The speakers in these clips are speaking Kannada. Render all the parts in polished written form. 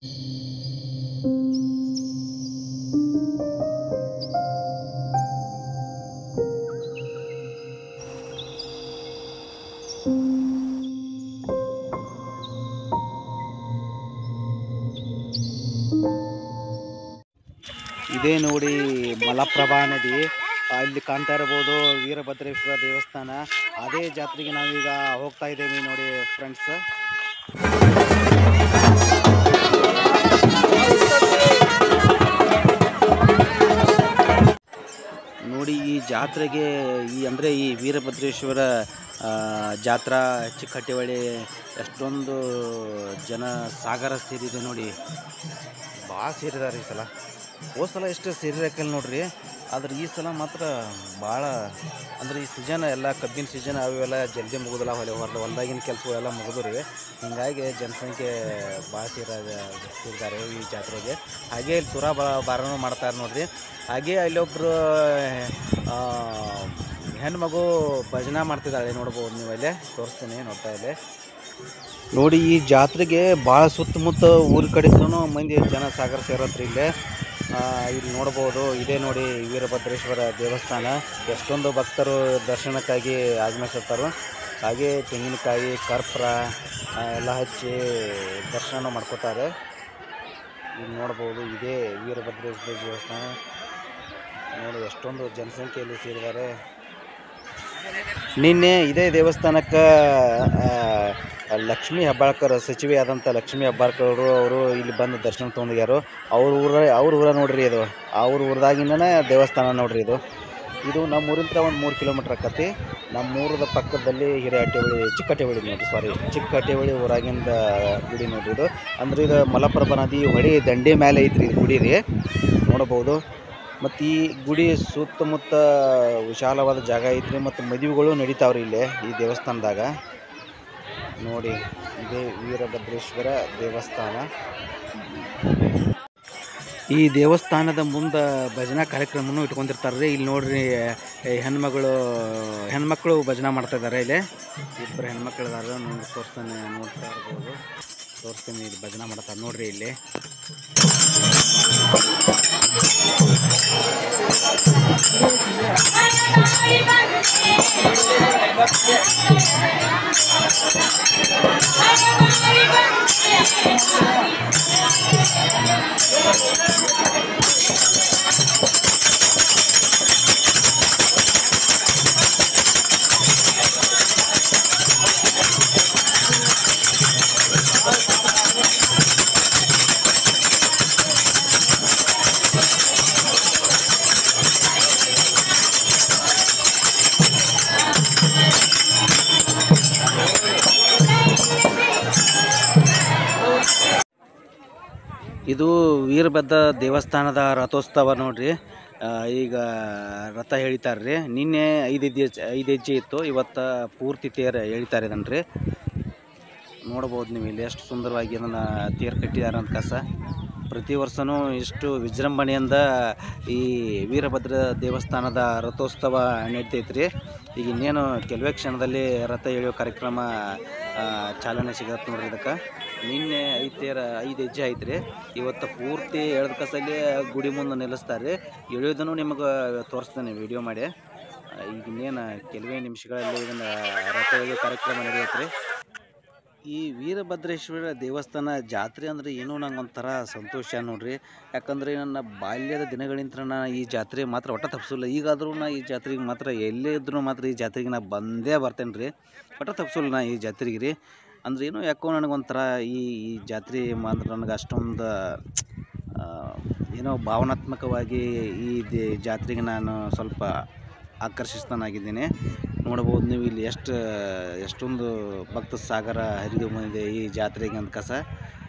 ಇದೇ ನೋಡಿ ಮಲಪ್ರಭಾ ನದಿ. ಇಲ್ಲಿ ಕಾಣ್ತಾ ಇರಬಹುದು ವೀರಭದ್ರೇಶ್ವರ ದೇವಸ್ಥಾನ. ಅದೇ ಜಾತ್ರೆಗೆ ನಾವೀಗ ಹೋಗ್ತಾ ಇದ್ದೇವೆ ನೋಡಿ ಫ್ರೆಂಡ್ಸ್. ನೋಡಿ ಈ ಜಾತ್ರೆಗೆ ಈ ವೀರಭದ್ರೇಶ್ವರ ಜಾತ್ರಾ ಚಿಕ್ಕಹಟ್ಟಿಹೊಳಿ ಎಷ್ಟೊಂದು ಜನ ಸಾಗರ ಸೇರಿದೆ ನೋಡಿ. ಭಾಳ ಸೇರಿದ್ದಾರೆ ಈ ಸಲ. ಹೋದ ಸಲ ಎಷ್ಟು ಸೇರಿರಕ್ಕಲ್ಲ ನೋಡ್ರಿ. ಆದ್ರೆ ಈ ಸಲ ಮಾತ್ರ ಭಾಳ ಅಂದರೆ ಈ ಸೀಸನ್ ಎಲ್ಲ ಕಬ್ಬಿನ ಸೀಸನ್ ಅವೆಲ್ಲ ಜಲ್ದಿ ಮುಗಿದಿಲ್ಲ. ಹೊಲದಾಗಿನ ಕೆಲಸಗಳೆಲ್ಲ ಮುಗಿದ್ರಿ. ಹೀಗಾಗಿ ಜನಸಂಖ್ಯೆ ಭಾಳ ಸೇರಿದ್ದಾರೆ ಈ ಜಾತ್ರೆಗೆ. ಹಾಗೆ ಇಲ್ಲಿ ತುರಾಬಾರನೂ ಮಾಡ್ತಾರೆ ನೋಡ್ರಿ. ಹಾಗೆ ಅಲ್ಲೊಬ್ಬರು ಹೆಣ್ಮಗು ಭಜನೆ ಮಾಡ್ತಿದ್ದಾಳೆ ನೋಡ್ಬೋದು ನೀವು. ಅಲ್ಲೇ ತೋರಿಸ್ತೀನಿ ನೋಡ್ತಾ ಇಲ್ಲೇ ನೋಡಿ. ಈ ಜಾತ್ರೆಗೆ ಭಾಳ ಸುತ್ತಮುತ್ತ ಊರ ಕಡೆಗೂ ಮಂದಿ ಜನ ಸಾಗರ ಸೇರತ್ರಿ ಇಲ್ಲೇ. ಇಲ್ಲಿ ನೋಡ್ಬೋದು. ಇದೇ ನೋಡಿ ವೀರಭದ್ರೇಶ್ವರ ದೇವಸ್ಥಾನ. ಎಷ್ಟೊಂದು ಭಕ್ತರು ದರ್ಶನಕ್ಕಾಗಿ ಆಗಮಿಸುತ್ತಾರೆ. ಹಾಗೆ ತೆಂಗಿನಕಾಯಿ ಕರ್ಪೂರ ಎಲ್ಲ ಹಚ್ಚಿ ದರ್ಶನ ಮಾಡ್ಕೋತಾರೆ. ಇಲ್ಲಿ ನೋಡ್ಬೋದು ಇದೇ ವೀರಭದ್ರೇಶ್ವರ ದೇವಸ್ಥಾನ. ನೋಡಿ ಎಷ್ಟೊಂದು ಜನಸಂಖ್ಯೆಯಲ್ಲಿ ಸೇರಿದ್ದಾರೆ. ನಿನ್ನೆ ಇದೇ ದೇವಸ್ಥಾನಕ್ಕೆ ಲಕ್ಷ್ಮೀ ಹೆಬ್ಬಾಳ್ಕರ್ ಸಚಿವೆ ಆದಂಥ ಲಕ್ಷ್ಮೀ ಹೆಬ್ಬಾಳ್ಕರ್ ಅವರು ಇಲ್ಲಿ ಬಂದು ದರ್ಶನ ತೊಗೊಂಡಿದ್ದಾರೆ. ಅವ್ರ ಊರ ನೋಡ್ರಿ ಇದು. ಅವ್ರ ಊರದಾಗಿಂದನೇ ದೇವಸ್ಥಾನ ನೋಡ್ರಿ ಇದು. ಇದು ನಮ್ಮ ಊರಿಂದ ಒಂದು 3 ಕಿಲೋಮೀಟ್ರ್ ಆಕತಿ. ನಮ್ಮ ಊರದ ಪಕ್ಕದಲ್ಲಿ ಚಿಕ್ಕಹಟ್ಟಿಹೊಳಿ ನೋಡ್ರಿ. ಚಿಕ್ಕಹಟ್ಟಿಹೊಳಿ ಊರಾಗಿಂದ ಗುಡಿ ನೋಡ್ರಿ ಇದು. ಅಂದ್ರೆ ಇದು ಮಲಪ್ರಭಾ ನದಿ ಹೊಳೆ ದಂಡೆ ಮೇಲೆ ಐತ್ರಿ ಇದು ಗುಡಿ ರೀ. ನೋಡ್ಬೋದು. ಮತ್ತು ಈ ಗುಡಿ ಸುತ್ತಮುತ್ತ ವಿಶಾಲವಾದ ಜಾಗ ಐತ್ರಿ. ಮತ್ತು ಮದುವೆಗಳು ನಡೀತಾವ್ರಿ ಇಲ್ಲೇ ಈ ದೇವಸ್ಥಾನದಾಗ. ನೋಡಿ ಇದೇ ವೀರಭದ್ರೇಶ್ವರ ದೇವಸ್ಥಾನ. ಈ ದೇವಸ್ಥಾನದ ಮುಂದೆ ಭಜನಾ ಕಾರ್ಯಕ್ರಮನೂ ಇಟ್ಕೊಂಡಿರ್ತಾರೆ ರೀ. ಇಲ್ಲಿ ನೋಡ್ರಿ ಹೆಣ್ಮಕ್ಳು ಭಜನಾ ಮಾಡ್ತಾ ಇದ್ದಾರೆ. ಇಲ್ಲಿ ಇಬ್ಬರು ಹೆಣ್ಮಕ್ಳು ಇದ್ದಾರೆ. ನೋಡ್ತಾ ಇರ್ಬೋದು. ತೋರಿಸ್ತೀನಿ ಇಲ್ಲಿ ಭಜನಾ ಮಾಡ್ತಾರೆ ನೋಡ್ರಿ ಇಲ್ಲಿ. ಇದು ವೀರಭದ್ರ ದೇವಸ್ಥಾನದ ರಥೋತ್ಸವ ನೋಡ್ರಿ. ಈಗ ರಥ ಎಳಿತಾರ್ರಿ. ನಿನ್ನೆ 5 ಹೆಜ್ಜೆ ಇತ್ತು. ಇವತ್ತು ಪೂರ್ತಿ ತೇರು ಎಳಿತಾರೆ ಇದನ್ರಿ. ನೋಡ್ಬೋದು ನೀವು ಇಲ್ಲಿ ಎಷ್ಟು ಸುಂದರವಾಗಿ ಅದನ್ನು ತೇರು ಕಟ್ಟಿದ್ದಾರೆ ಅಂತ ಕಸ. ಪ್ರತಿ ವರ್ಷವೂ ಇಷ್ಟು ವಿಜೃಂಭಣೆಯಿಂದ ಈ ವೀರಭದ್ರ ದೇವಸ್ಥಾನದ ರಥೋತ್ಸವ ನಡೀತೈತ್ರಿ. ಈಗ ಇನ್ನೇನು ಕೆಲವೇ ಕ್ಷಣದಲ್ಲಿ ರಥ ಎಳೆಯೋ ಕಾರ್ಯಕ್ರಮ ಚಾಲನೆ ಸಿಗತ್ತೆ ನೋಡ್ರಿ. ಇದಕ್ಕೆ ನಿನ್ನೆ 5 ಹೆಜ್ಜೆ ಐತ್ರಿ. ಇವತ್ತು ಪೂರ್ತಿ ಎಳೆದ ಕಸಲ್ಲಿ ಗುಡಿ ಮುಂದೆ ನಿಲ್ಲಿಸ್ತಾರೆ. ಎಳೆಯೋದನ್ನು ನಿಮಗೆ ತೋರಿಸ್ತಾನೆ ವಿಡಿಯೋ ಮಾಡಿ. ಈಗ ಇನ್ನೇನು ಕೆಲವೇ ನಿಮಿಷಗಳಲ್ಲಿ ಇದನ್ನು ರಥ ಎಳೆಯೋ ಕಾರ್ಯಕ್ರಮ ನಡೆಯುತ್ತೆ. ಈ ವೀರಭದ್ರೇಶ್ವರ ದೇವಸ್ಥಾನ ಜಾತ್ರೆ ಅಂದರೆ ಏನೋ ನಂಗೆ ಒಂಥರ ಸಂತೋಷ ನೋಡ್ರಿ. ಯಾಕಂದರೆ ನನ್ನ ಬಾಲ್ಯದ ದಿನಗಳಿಂದ ನಾನು ಈ ಜಾತ್ರೆ ಮಾತ್ರ ಒಟ್ಟು ತಪ್ಪಿಸಲ್ಲ. ಈಗಾದರೂ ನಾ ಈ ಜಾತ್ರೆಗೆ ಮಾತ್ರ ಎಲ್ಲೇ ಇದ್ರೂ ಮಾತ್ರ ಈ ಜಾತ್ರೆಗೆ ನಾ ಬಂದೇ ಬರ್ತೇನೆ ರೀ. ಒಟ್ಟು ತಪ್ಪಿಸಲ್ಲ ನಾ ಈ ಜಾತ್ರೆಗೆ ರೀ. ಅಂದ್ರೆ ಏನೋ ಯಾಕೋ ನನಗೊಂಥರ ಈ ಜಾತ್ರೆ ಮಾತ್ರ ನನಗೆ ಅಷ್ಟೊಂದು ಏನೋ ಭಾವನಾತ್ಮಕವಾಗಿ ಈ ಜಾತ್ರೆಗೆ ನಾನು ಸ್ವಲ್ಪ ಆಕರ್ಷಿತನಾಗಿದ್ದೀನಿ. ನೋಡ್ಬೋದು ನೀವು ಇಲ್ಲಿ ಎಷ್ಟೊಂದು ಭಕ್ತ ಸಾಗರ ಹರಿದು ಬಂದಿದೆ ಈ ಜಾತ್ರೆಗೆ ಅಂತ ಕಸ.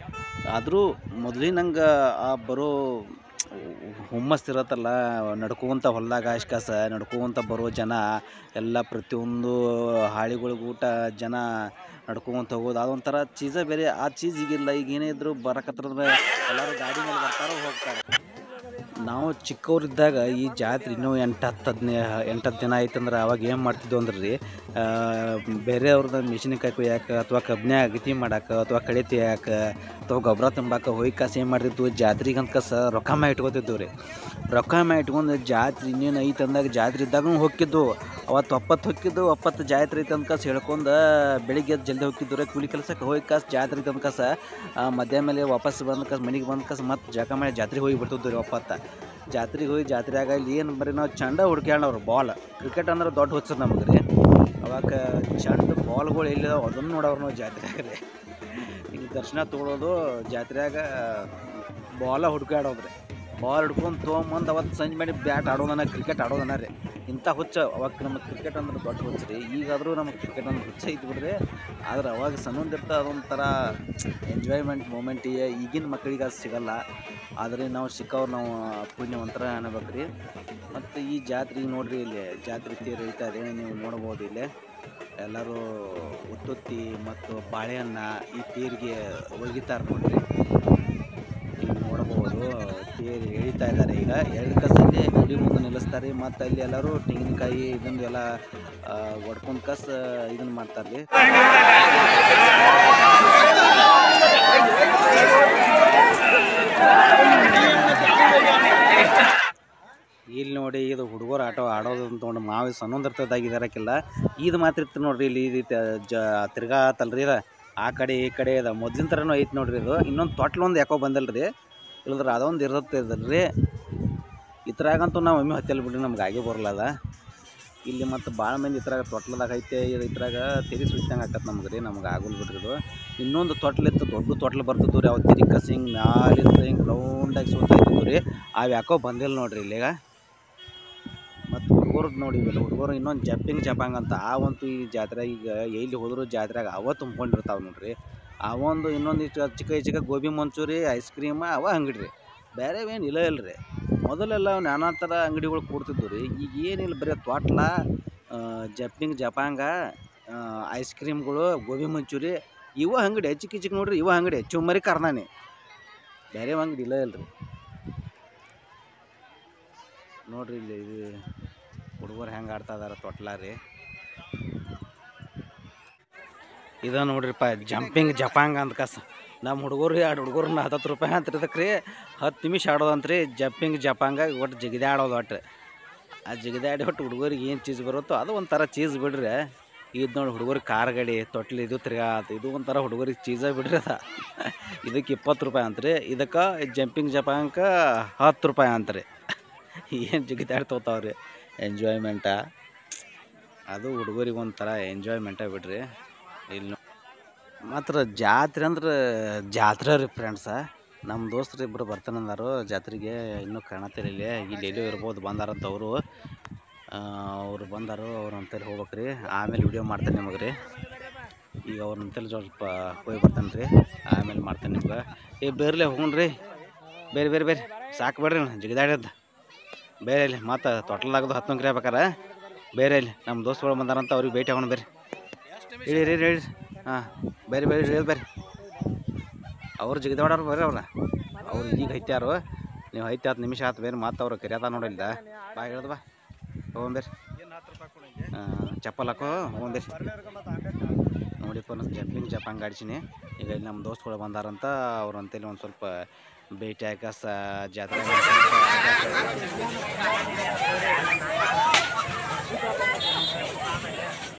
ಆದರೂ ಮೊದಲಿನಂಗೆ ಆ ಬರೋ ಹುಮ್ಮಸ್ಸಿರತ್ತಲ್ಲ, ನಡ್ಕೋವಂಥ ಹೊಲದಾಗ ಕಸ ನಡ್ಕೋವಂಥ ಬರೋ ಜನ ಎಲ್ಲ ಪ್ರತಿಯೊಂದು ಹಾಳಿಗಳಿಗೆ ಊಟ ಜನ ನಡ್ಕೊಂತ ಹೋಗೋದು ಅದೊಂಥರ ಚೀಸೇ ಬೇರೆ. ಆ ಚೀಸ್ ಈಗಿಲ್ಲ. ಈಗ ಏನೇ ಇದ್ರು ಬರಕತ್ತಂದ್ರೆ ಎಲ್ಲರೂ ಗಾಡಿ ಮೇಲೆ ಬರ್ತಾರೋ ಹೋಗ್ತಾರೆ. ನಾವು ಚಿಕ್ಕವರಿದ್ದಾಗ ಈ ಜಾತ್ರೆ ಇನ್ನೂ 8-10 ದಿನ ಆಯ್ತಂದ್ರೆ ಅವಾಗ ಏನು ಮಾಡ್ತಿದ್ವು ಅಂದ್ರೆ ರೀ, ಬೇರೆಯವ್ರದ್ದು ಮೆಣಸಿನಕಾಯಿ ಕೊಯ್ಯಾಕೆ ಅಥವಾ ಕಬ್ಬಿನ ಅಗತಿ ಮಾಡಕ್ಕೆ ಅಥವಾ ಕಳೆ ತೆಗಿಯಾಕೆ ಅಥವಾ ಗೊಬ್ಬರ ತುಂಬಾಕ ಹೋಗಿ ಕಾಸು ಏನು ಮಾಡ್ತಿದ್ವು, ಜಾತ್ರೆಗೆ ಅಂತ ಕಸ ರೊಕ್ಕ ಮಾ ಇಟ್ಕೊತಿದ್ವು ರೀ. ರೊಕ್ಕ ಮಾ ಇಟ್ಕೊಂಡು ಜಾತ್ರೆ ಇನ್ನೇನು ಐತೆ ಅಂದಾಗ ಜಾತ್ರೆ ಇದ್ದಾಗ ಹೋಗಿದ್ದು. ಅವತ್ತು ಒಪ್ಪತ್ತು ಹೊಕ್ಕಿದ್ದು, ಒಪ್ಪತ್ತು ಜಾತ್ರೆ ಐತೆ ಅಂತ ಕಸ ಹೇಳ್ಕೊಂಡು ಬೆಳಿಗ್ಗೆ ಎದ್ದು ಜಲ್ದಿ ಹೋಗಿದ್ದು ರೀ ಕೂಲಿ ಕೆಲಸಕ್ಕೆ. ಹೋಗಿ ಕಾಸು ಜಾತ್ರೆ ಐತೆ ಅಂತ ಕಸ ಮಧ್ಯಾಹ್ನ ಮೇಲೆ ವಾಪಸ್ ಬಂದು ಕಸ ಮನೆಗೆ ಬಂದು ಕಸ ಮತ್ತು ಜಳಕ ಮಾಡಿ ಜಾತ್ರೆಗೆ ಹೋಗಿ ಬಿಡ್ತಿದ್ವು ರೀ. ಒಪ್ಪತ್ತು ಜಾತ್ರೆಗೆ ಹೋಗಿ ಜಾತ್ರೆಯಾಗ ಇಲ್ಲಿ ಏನು ಬರೀ ನಾವು ಚಂಡ ಹುಡ್ಕ್ಯಾಣವ್ರು ಬಾಲ್. ಕ್ರಿಕೆಟ್ ಅಂದ್ರೆ ದೊಡ್ಡ ಹುಚ್ಚದ ನಮಗೆ ರೀ. ಅವಾಗ ಚಂಡ ಬಾಲ್ಗಳು ಎಲ್ಲಿದಾವೆ ಅದನ್ನು ನೋಡೋರು ನಾವು ಜಾತ್ರೆಯಾಗ ರೀ. ಈಗ ದರ್ಶನ ತೊಗೊಳೋದು ಜಾತ್ರೆಯಾಗ ಬಾಲ ಹುಡ್ಕಾಡೋದು ರೀ. ಬಾಲ್ ಹಿಡ್ಕೊಂಡು ತೊಗೊಂಬಂದು ಅವತ್ತು ಸಂಜೆ ಮಾಡಿ ಬ್ಯಾಟ್ ಆಡೋದನ್ನ, ಕ್ರಿಕೆಟ್ ಆಡೋದನ್ನ ರೀ. ಇಂಥ ಹುಚ್ಚ ಅವಾಗ ನಮಗೆ ಕ್ರಿಕೆಟ್ ಅಂದ್ರೆ ದೊಡ್ಡ ಹುಚ್ಚ ರೀ. ಈಗಾದರೂ ನಮಗೆ ಕ್ರಿಕೆಟ್ ಅಂದ್ರೆ ಹುಚ್ಚ ಐತಿ ಬಿಡ್ರಿ. ಆದ್ರೆ ಅವಾಗ ಸಣ್ಣದಿರ್ತ ಅದೊಂಥರ ಎಂಜಾಯ್ಮೆಂಟ್ ಮೂಮೆಂಟ್ ಈಗಿನ ಮಕ್ಕಳಿಗೆ ಅದು ಸಿಗಲ್ಲ. ಆದರೆ ನಾವು ಸಿಕ್ಕವ್ರು ನಾವು ಪುಣ್ಯವಂತರ ಅನ್ನಬೇಕು ರೀ. ಮತ್ತು ಈ ಜಾತ್ರೆಗೆ ನೋಡಿರಿ, ಇಲ್ಲಿ ಜಾತ್ರೆ ತೇರು ಎಳಿತಾ ಇದೆ, ನೀವು ನೋಡ್ಬೋದು. ಇಲ್ಲೇ ಎಲ್ಲರೂ ಉತ್ತುತ್ತಿ ಮತ್ತು ಬಾಳೆಹಣ್ಣ ಈ ತೇರಿಗೆ ಒಗಿತಾರೆ ನೋಡ್ರಿ. ಇಲ್ಲಿ ನೋಡ್ಬೋದು ತೇರು ಎಳಿತಾ ಇದ್ದಾರೆ. ಈಗ 2 ಕಸಲ್ಲಿ ಗುಡಿ ಮುಂದೆ ನಿಲ್ಲಿಸ್ತಾರೆ. ಮತ್ತು ಅಲ್ಲಿ ಎಲ್ಲರೂ ತೆಂಗಿನಕಾಯಿ ಇದನ್ನು ಎಲ್ಲ ಒಡ್ಕೊಂಡು ಕಸ ಇದನ್ನು ಮಾಡ್ತಾರೆ ರೀ. ಇಲ್ಲಿ ನೋಡಿ, ಇದು ಹುಡುಗರು ಆಡೋದು ಅಂತ ನೋಡಿ ಮಾವು ಸಣ್ಣದಿರ್ತದಾಗಿದ್ದಾರಕ್ಕಿಲ್ಲ. ಇದು ಮಾತ್ರ ಇತ್ತು ನೋಡ್ರಿ. ಇಲ್ಲಿ ಇದು ತಿರ್ಗಾತಲ್ರಿ, ಇದು ಆ ಕಡೆ ಈ ಕಡೆ ಇದೆ. ಮೊದ್ಲಿನ ಥರನೂ ಐತೆ ನೋಡ್ರಿ. ಇದು ಇನ್ನೊಂದು ತೊಟ್ಲೊಂದು ಯಾಕೋ ಬಂದಲ್ಲ ರೀ, ಇಲ್ಲದ್ರೆ ಅದೊಂದು ಇರ್ತದಲ್ರಿ. ಈ ಥರಾಗಂತೂ ನಾವು ಒಮ್ಮೆ ಹತ್ತಿಲ್ಲ ಬಿಡ್ರಿ, ನಮ್ಗೆ ಆಗಿ ಬರಲ್ಲ. ಇಲ್ಲಿ ಮತ್ತು ಭಾಳ ಮಂದಿ ಇದ್ರಾಗ ತೊಟ್ಲದಾಗ ಐತೆ. ಇದ್ರಾಗ ತೆರಿ ಸುತ್ತಂಗೆ ಆಕತ್ತೆ ನಮ್ಗೆ ರೀ, ನಮ್ಗೆ ಆಗಲ್ ಬಿಡ್ರಿ. ಇದು ಇನ್ನೊಂದು ತೊಟ್ಲಿತ್ತು, ದೊಡ್ಡ ತೊಟ್ಲು ಬರ್ತಿದ್ವು ರೀ. ಅವು ತೆರಿ ಕಸಿ ಹಿಂಗೆ ಮ್ಯಾಲಿಂದ ಹಿಂಗೆ ರೌಂಡಾಗಿ ಸುತ್ತಾಯ್ತಿದ್ವು ರೀ. ಅವು ಯಾಕೋ ಬಂದಿಲ್ಲ ನೋಡ್ರಿ ಇಲ್ಲಿಗ. ಮತ್ತು ಹುಡುಗರದ್ದು ನೋಡಿ, ಇವೆಲ್ಲ ಹುಡುಗರು ಇನ್ನೊಂದು ಜಂಪಿಂಗ್ ಅಂತ ಅವಂತೂ ಈ ಜಾತ್ರೆ ಈಗ ಎಲ್ಲಿ ಹೋದ್ರು ಜಾತ್ರೆಯಾಗ ಅವ ತುಂಬ್ಕೊಂಡಿರ್ತಾವೆ ನೋಡ್ರಿ. ಅವೊಂದು ಇನ್ನೊಂದು ಚಿಕ್ಕ ಗೋಬಿ ಮಂಚೂರಿ, ಐಸ್ ಕ್ರೀಮ ಅವ ಅಂಗಡಿ ರೀ. ಬೇರೆ ಏನು ಇಲ್ಲ ಇಲ್ಲರಿ. ಮೊದಲೆಲ್ಲ ನಾನಾ ಥರ ಅಂಗಡಿಗಳು ಕೂಡ್ತಿದ್ವು ರೀ. ಈಗ ಏನಿಲ್ಲ, ಬರೀ ತೊಟ್ಲ, ಜಪಾಂಗ, ಐಸ್ ಕ್ರೀಮ್ಗಳು, ಗೋಬಿ ಮಂಚೂರಿ ಇವ ಅಂಗಡಿ ಚಿಕ್ಕ ನೋಡ್ರಿ. ಇವ ಅಂಗಡಿ ಚುಮ್ಮರಿ ಕಾರ್ನಾನೆ, ಬೇರೆ ಅಂಗಡಿ ಇಲ್ಲ ಇಲ್ಲರಿ ನೋಡ್ರಿ. ಇಲ್ಲಿ ಇದು ಹುಡುಗರು ಹೆಂಗೆ ಆಡ್ತಾ ಇದಾರೆ ತೊಟ್ಲ ರೀ. ಇದ ನೋಡ್ರಿಪ್ಪ ಜಪಾಂಗ ಅಂತ ಕಸ. ನಮ್ಮ ಹುಡುಗರು 2 ಹುಡುಗರನ್ನ 10 ರೂಪಾಯಿ ಅಂತ ಇರ್ತಕ್ಕೆ ರೀ. 10 ನಿಮಿಷ ಆಡೋದಂತ್ರಿ ಜಪಾಂಗ. ಒಟ್ಟು ಜಿಗಿದೆ ಆಡೋದು. ಒಟ್ಟು ಆ ಜಿಗಿದಾಡಿ ಒಟ್ಟು ಹುಡುಗರಿಗೆ ಏನು ಚೀಸ್ ಬರುತ್ತೋ ಅದು ಒಂಥರ ಚೀಸ್ ಬಿಡ್ರಿ. ಇದು ನೋಡಿ ಹುಡುಗರಿಗೆ ಕಾರ್ ಗಾಡಿ, ತೊಟ್ಲು ಇದು ತಿರ್ಗಾತ, ಇದು ಒಂಥರ ಹುಡುಗರಿಗೆ ಚೀಸ ಬಿಡ್ರಿ. ಅದ ಇದಕ್ಕೆ 20 ರೂಪಾಯಿ ಅಂತ್ರಿ. ಇದಕ್ಕೆ ಜಪಾಂಗಕ್ಕೆ 10 ರೂಪಾಯಿ ಅಂತ್ರಿ. ಏನು ಜಿಗಿದಾಡಿ ತೊಗೋತಾವ್ರಿ. ಎಂಜಾಯ್ಮೆಂಟ ಅದು ಹುಡುಗರಿಗೆ ಒಂಥರ ಎಂಜಾಯ್ಮೆಂಟ ಬಿಡ್ರಿ. ಇಲ್ಲಿ ಮಾತ್ರ ಜಾತ್ರೆ ಅಂದ್ರೆ ಜಾತ್ರೆ ರೀ ಫ್ರೆಂಡ್ಸ. ನಮ್ಮ ದೋಸ್ತರು ಇಬ್ಬರು ಬರ್ತಾನಂದಾರು ಜಾತ್ರೆಗೆ. ಇನ್ನೂ ಕಾಣತ್ತಿಲ್ಲ ಇಲ್ಲಿ ಎಲ್ಲೋ ಇರ್ಬೋದು. ಬಂದಾರಂತ ಅವರು ಬಂದಾರು. ಅವ್ರು ಅಂತೇಳಿ ಹೋಗ್ಬೇಕ್ರಿ. ಆಮೇಲೆ ವಿಡಿಯೋ ಮಾಡ್ತೇನೆ ನಿಮಗೆ ರೀ. ಈಗ ಅವ್ರ ಅಂತೇಳಿ ಸ್ವಲ್ಪ ಹೋಗಿ ಬರ್ತಾನೆ ರೀ, ಆಮೇಲೆ ಮಾಡ್ತೇನೆ ನಿಮ್ಗೆ. ಬೇರ್ಲೆ ಹೋಗ್ರಿ, ಬೇರೆ ಸಾಕು ಬೇಡ್ರಿ ಜಿಗಿದಾಡ್ಯದ. ಬೇರೆ ಇಲ್ಲಿ ಮತ್ತು ತೊಟ್ಲಾಗದು 10 ಅಂಕ್ರಿ ಆಗ್ಬೇಕಾರೆ ಬೇರೆ ಇಲ್ಲಿ ನಮ್ಮ ದೋಸ್ತುಗಳು ಬಂದಾರಂತ, ಅವ್ರಿಗೆ ಭೇಟಿ ಆಗೋಣ. ಬೇರೆ ಹೇಳಿ ಹಾಂ, ಬೇರೆ ಬೇರೆ ಅವ್ರು ಜಿಗಿದಾಡೋರು ಬೇರೆ. ಅವ್ರು ಈಗ ಹೈತ್ಯಾರು. ನೀವು 10 ನಿಮಿಷ ಆಯ್ತು ಬೇರೆ. ಮತ್ತು ಅವ್ರು ಕರಿಯಾತ ನೋಡಿಲ್ಲ. ಬಾ ಹೇಳ್ದು ಬಾ, ಹೋಗ್ಬೇರಿ. ಚಪ್ಪಲ್ ಹಾಕೋ ಹೋಗ್ಬೇರಿ. ನೋಡಿಪ್ಪ ನಾನು ಜಪಾಂಗ್ ಆಡ್ಸೀನಿ. ಈಗ ಇಲ್ಲಿ ನಮ್ಮ ದೋಸ್ತುಗಳು ಬಂದಾರಂತ, ಅವ್ರು ಅಂತೇಳಿ ಒಂದು ಸ್ವಲ್ಪ ಭೇಟಿ ಆಗ ಜಾತ್ರೆ